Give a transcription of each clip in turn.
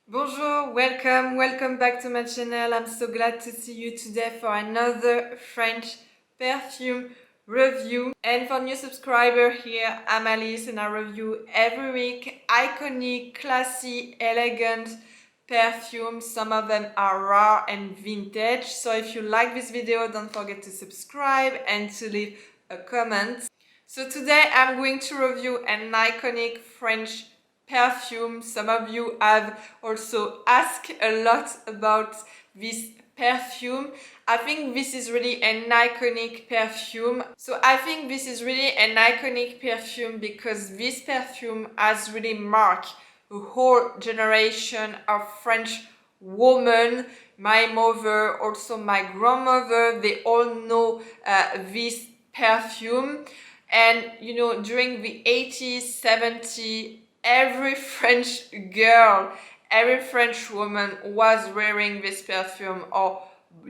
Bonjour, welcome back to my channel. I'm so glad to see you today for another French perfume review. And for new subscriber here, I'm Alice and I review every week iconic, classy, elegant perfumes. Some of them are rare and vintage. So if you like this video, don't forget to subscribe and to leave a comment. So today I'm going to review an iconic French perfume. Some of you have also asked a lot about this perfume. I think this is really an iconic perfume. So I think this is really an iconic perfume because this perfume has really marked a whole generation of French women. My mother, also my grandmother, they all know this perfume. And you know, during the 80s, 70s, every French girl, every French woman was wearing this perfume or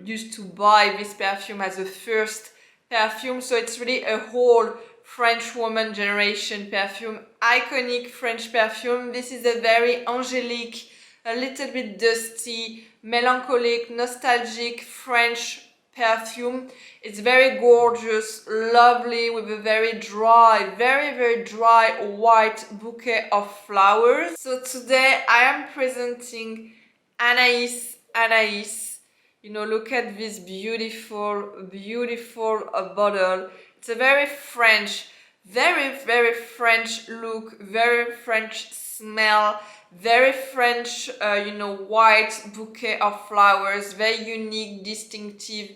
used to buy this perfume as a first perfume. So it's really a whole French woman generation perfume, iconic French perfume. This is a very angelic, a little bit dusty, melancholic, nostalgic French perfume. It's very gorgeous, lovely, with a very dry, very dry white bouquet of flowers. So today I am presenting Anaïs Anaïs. You know, look at this beautiful bottle. It's a very French, very French look, very French smell, very French, white bouquet of flowers, very unique, distinctive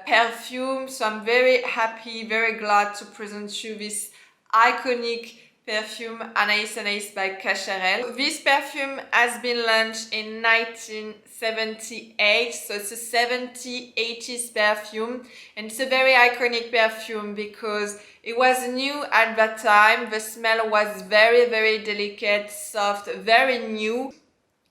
perfume. So I'm very happy, very glad to present you this iconic perfume Anaïs Anaïs by Cacharel. This perfume has been launched in 1978, so it's a 70s, 80s perfume, and it's a very iconic perfume because it was new at that time. The smell was very delicate, soft, very new.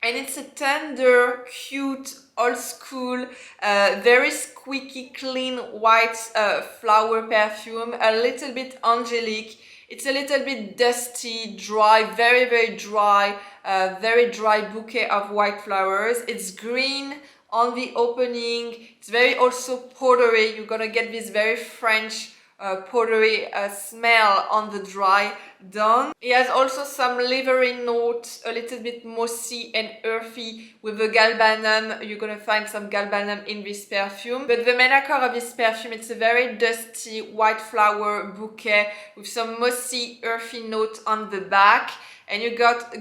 And it's a tender, cute, old school, very squeaky, clean, white flower perfume, a little bit angelic. It's a little bit dusty, dry, very dry, very dry bouquet of white flowers. It's green on the opening. It's very also powdery. You're gonna get this very French powdery smell on the dry down. It has also some livery notes, a little bit mossy and earthy with the galbanum. You're gonna find some galbanum in this perfume. But the main accord of this perfume, it's a very dusty white flower bouquet with some mossy, earthy note on the back. And you get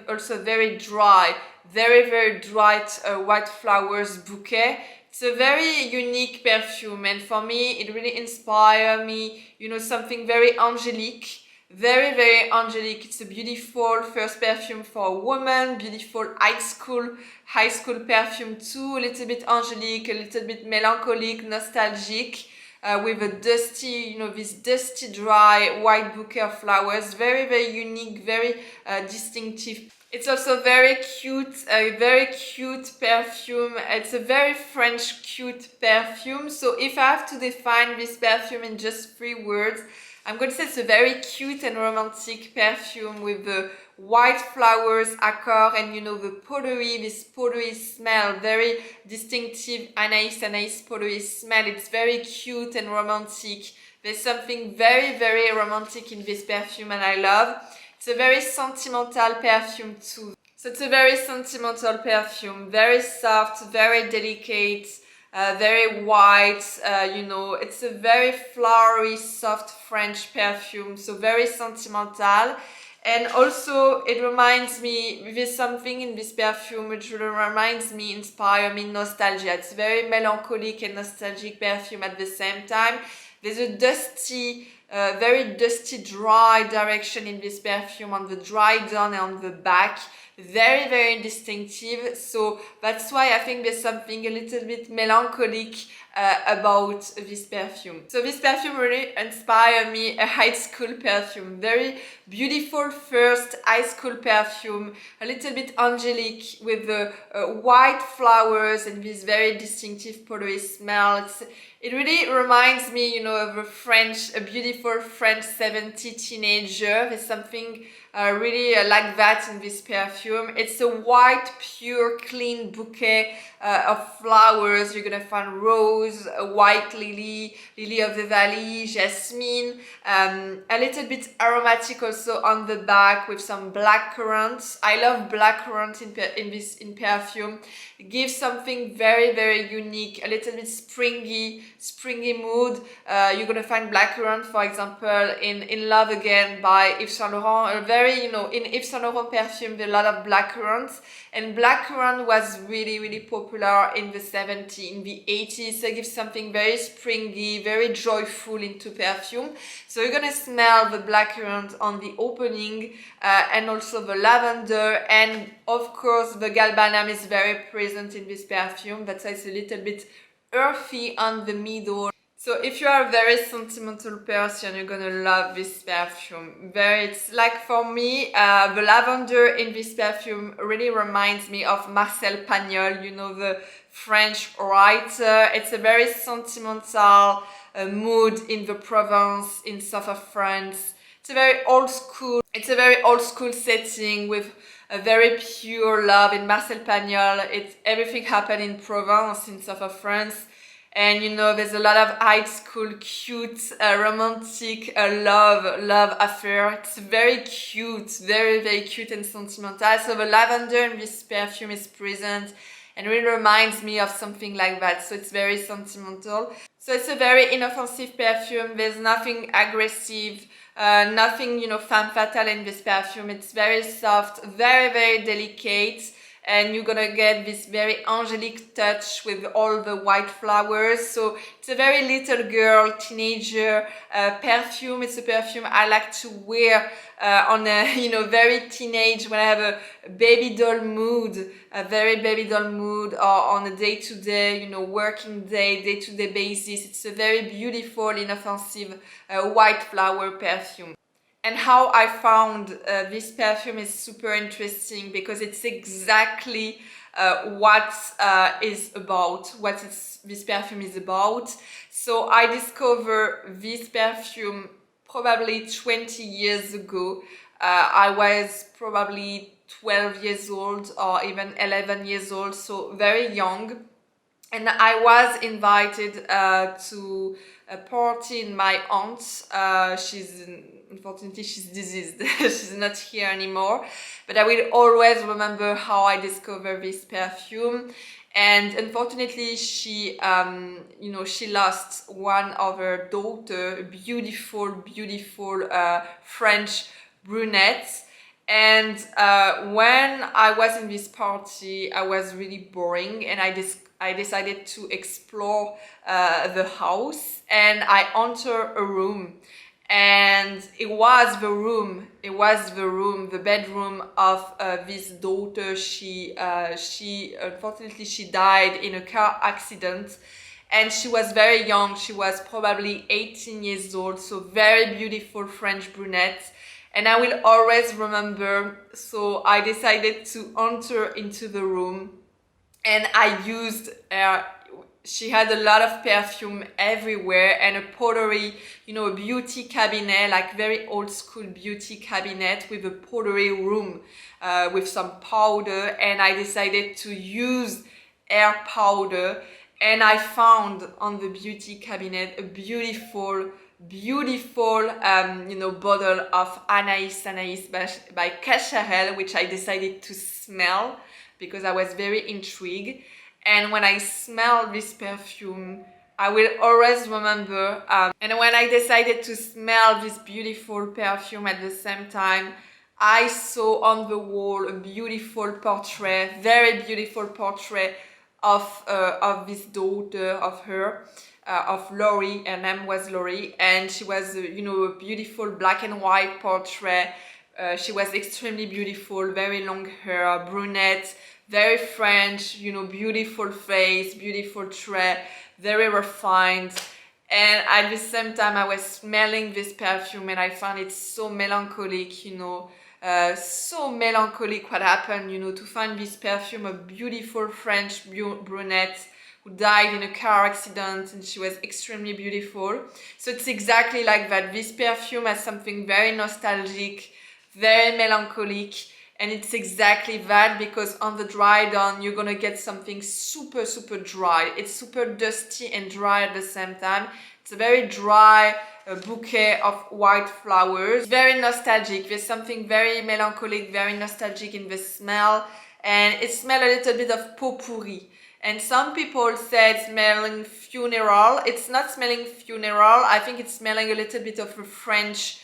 also very dry, very dry white flowers bouquet. It's a very unique perfume, and for me it really inspired me, you know, something very angelic, very angelic. It's a beautiful first perfume for a woman, beautiful high school perfume too, a little bit angelic, a little bit melancholic, nostalgic, with a dusty, you know, this dusty dry white bouquet of flowers. Very unique, very distinctive. It's also very cute, a very cute perfume. It's a very French cute perfume. So if I have to define this perfume in just 3 words, I'm going to say it's a very cute and romantic perfume with the white flowers accord and, you know, the powdery, this powdery smell, very distinctive Anaïs Anaïs powdery smell. It's very cute and romantic. There's something very romantic in this perfume and I love. It's a very sentimental perfume too. So it's a very sentimental perfume, very soft, very delicate, very white, you know, it's a very flowery, soft French perfume, so very sentimental. And also it reminds me, there's something in this perfume which really reminds me, inspires me, nostalgia. It's very melancholic and nostalgic perfume at the same time. There's a dusty, very dusty, dry direction in this perfume on the dry down and on the back. Very distinctive. So that's why I think there's something a little bit melancholic about this perfume. So this perfume really inspired me, a high school perfume. Very beautiful first high school perfume, a little bit angelic with the white flowers and this very distinctive powdery smell. It really reminds me, you know, of a beautiful French 70s teenager. There's something really like that in this perfume. It's a white, pure, clean bouquet of flowers. You're gonna find rose, white lily, lily of the valley, jasmine, a little bit aromatic also on the back with some black currants. I love black currant in perfume. It gives something very, very unique, a little bit springy mood. You're gonna find black currant, for example, in Love Again by Yves Saint Laurent. In Yves Saint Laurent perfume, there are a lot of black currants, and black currant was really, really popular in the 70s, in the 80s. So it gives something very springy, very joyful into perfume. So you're gonna smell the black currant on the opening, and also the lavender, and of course the galbanum is very present in this perfume. That's why it's a little bit earthy on the middle. So if you are a very sentimental person, you're gonna love this perfume. It's like, for me, the lavender in this perfume really reminds me of Marcel Pagnol, you know, the French writer. It's a very sentimental mood in the Provence, in south of France. It's a very old school setting with a very pure love. In Marcel Pagnol, everything happened in Provence, in south of France. And you know, there's a lot of high school cute, romantic love affair. It's very cute, very, very cute and sentimental. So the lavender in this perfume is present and really reminds me of something like that. So it's very sentimental. So it's a very inoffensive perfume. There's nothing aggressive, nothing, you know, femme fatale in this perfume. It's very soft, very, very delicate. And you're gonna get this very angelic touch with all the white flowers. So it's a very little girl, teenager perfume. It's a perfume I like to wear on a, you know, very teenage, when I have a baby doll mood, a very baby doll mood, or on a day-to-day, you know, working day-to-day basis. It's a very beautiful, inoffensive white flower perfume. And how I found this perfume is super interesting, because it's exactly what this perfume is about. So I discovered this perfume probably 20 years ago. I was probably 12 years old or even 11 years old, so very young. And I was invited to a party in my aunt. Unfortunately, she's deceased. She's not here anymore. But I will always remember how I discovered this perfume. And unfortunately, she lost one of her daughter, a beautiful, beautiful French brunette. And when I was in this party, I was really boring, and I decided to explore the house, and I entered a room, and it was the bedroom of this daughter. She unfortunately, she died in a car accident, and she was very young. She was probably 18 years old, so very beautiful French brunette. And I will always remember, so I decided to enter into the room, and I used she had a lot of perfume everywhere, and a pottery, you know, a beauty cabinet, like very old school beauty cabinet with a pottery room with some powder. And I decided to use hair powder, and I found on the beauty cabinet a beautiful bottle of Anaïs Anaïs by Cacharel, which I decided to smell because I was very intrigued. And when I smell this perfume, I will always remember. And when I decided to smell this beautiful perfume at the same time, I saw on the wall a beautiful portrait, very beautiful portrait of this daughter of her. Of Laurie. Her name was Laurie, and she was, a beautiful black and white portrait. She was extremely beautiful, very long hair, brunette, very French, beautiful face, beautiful trait, very refined. And at the same time, I was smelling this perfume, and I found it so melancholic, so melancholic what happened, to find this perfume, a beautiful French brunette who died in a car accident, and she was extremely beautiful. So it's exactly like that. This perfume has something very nostalgic, very melancholic, and it's exactly that, because on the dry down you're gonna get something super dry. It's super dusty and dry at the same time. It's a very dry bouquet of white flowers. Very nostalgic. There's something very melancholic, very nostalgic in the smell, and it smells a little bit of pot-pourri. And some people say it's smelling funeral. It's not smelling funeral. I think it's smelling a little bit of a French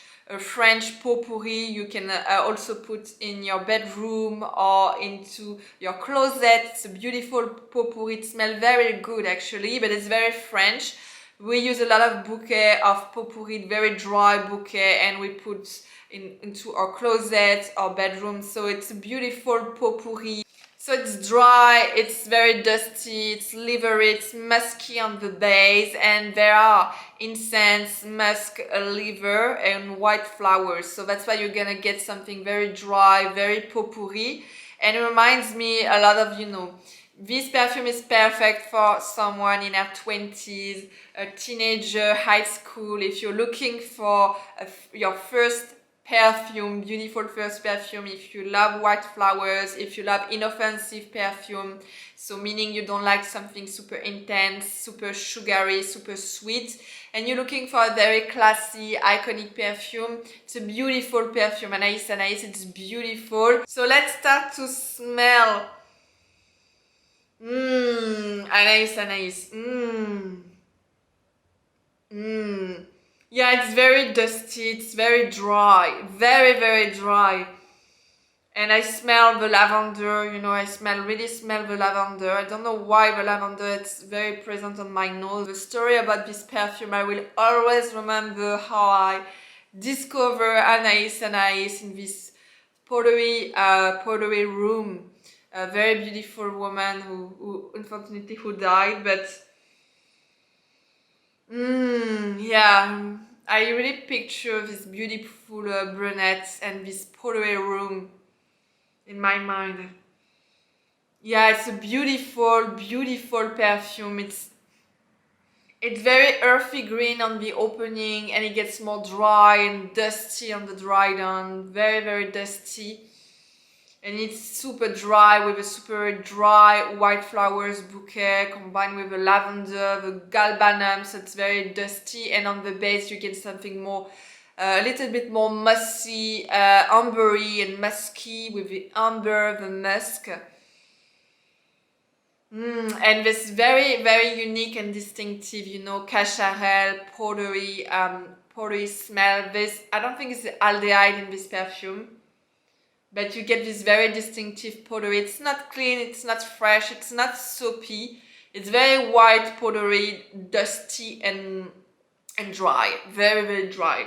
pot-pourri. You can also put in your bedroom or into your closet. It's a beautiful pot-pourri. It smells very good actually, but it's very French. We use a lot of bouquet of pot-pourri, very dry bouquet, and we put into our closet or bedroom. So it's a beautiful pot-pourri. So it's dry, it's very dusty, it's livery, it's musky on the base, and there are incense, musk, liver, and white flowers. So that's why you're gonna get something very dry, very pot-pourri. And it reminds me a lot of, this perfume is perfect for someone in her 20s, a teenager, high school. If you're looking for your first perfume, beautiful first perfume, if you love white flowers, if you love inoffensive perfume, so meaning you don't like something super intense, super sugary, super sweet, and you're looking for a very classy, iconic perfume, it's a beautiful perfume. Anaïs Anaïs, it's beautiful. So let's start to smell. Anaïs Anaïs. Yeah, it's very dusty, it's very dry, very dry. And I smell the lavender, I really smell the lavender. I don't know why the lavender, it's very present on my nose. The story about this perfume, I will always remember how I discovered Anaïs Anaïs in this pottery room. A very beautiful woman who unfortunately died, but yeah, I really picture this beautiful brunette and this pottery room in my mind. Yeah, it's a beautiful perfume. It's very earthy green on the opening, and it gets more dry and dusty on the dry down. Very dusty. And it's super dry with a super dry white flowers bouquet combined with the lavender, the galbanum, so it's very dusty. And on the base you get something more, a little bit more mussy, ambery and musky with the amber, the musk. And this very unique and distinctive, Cacharel, pottery smell. I don't think it's the aldehyde in this perfume, but you get this very distinctive pottery. It's not clean, it's not fresh, it's not soapy. It's very white pottery, dusty and dry, very dry.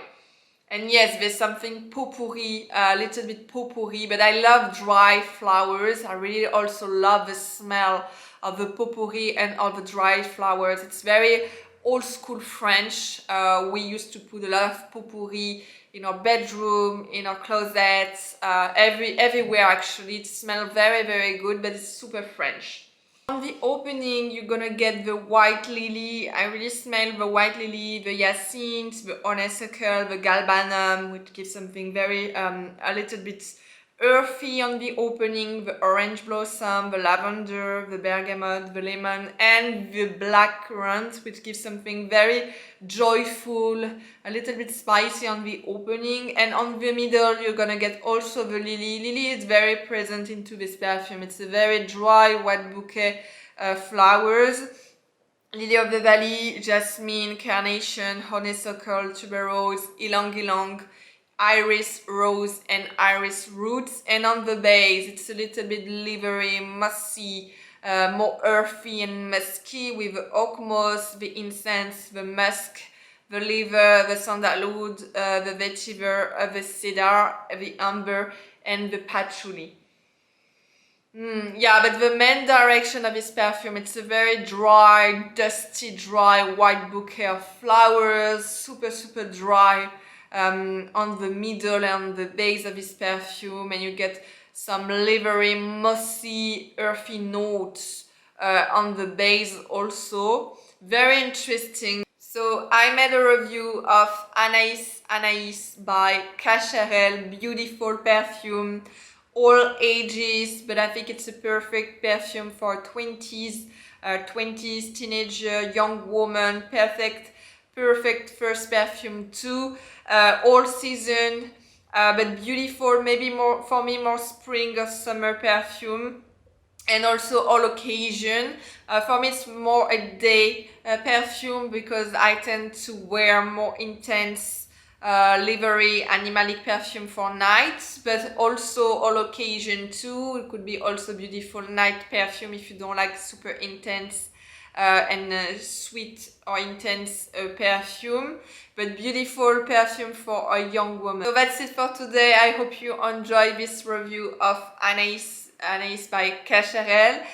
And yes, there's something pot-pourri, a little bit pot-pourri, but I love dry flowers. I really also love the smell of the pot-pourri and all the dry flowers. It's very old school French. We used to put a lot of pot-pourri in our bedroom, in our closets, everywhere actually. It smells very good, but it's super French. On the opening, you're gonna get the white lily. I really smell the white lily, the hyacinth, the honeysuckle, the galbanum, which gives something very, a little bit earthy on the opening, the orange blossom, the lavender, the bergamot, the lemon, and the black currant, which gives something very joyful, a little bit spicy on the opening. And on the middle you're gonna get also the lily. Lily is very present into this perfume. It's a very dry white bouquet flowers. Lily of the valley, jasmine, carnation, honeysuckle, tuberose, ylang ylang, iris rose and iris roots. And on the base it's a little bit livery, mossy, more earthy and musky with the oak moss, the incense, the musk, the liver, the sandalwood, the vetiver, the cedar, the amber and the patchouli. Yeah, but the main direction of this perfume, it's a very dry, dusty, dry white bouquet of flowers, super dry on the middle and the base of this perfume, and you get some livery, mossy, earthy notes on the base also. Very interesting. So I made a review of Anaïs Anaïs by Cacharel, beautiful perfume, all ages, but I think it's a perfect perfume for 20s, teenager, young woman, perfect first perfume too, all season, but beautiful, maybe more for me, more spring or summer perfume. And also all occasion. For me it's more a day perfume because I tend to wear more intense livery animalic perfume for nights, but also all occasion too. It could be also beautiful night perfume if you don't like super intense and sweet or intense perfume, but beautiful perfume for a young woman. So that's it for today. I hope you enjoy this review of Anaïs by Cacharel.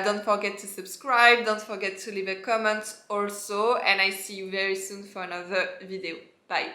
Don't forget to subscribe, don't forget to leave a comment also, and I see you very soon for another video. Bye!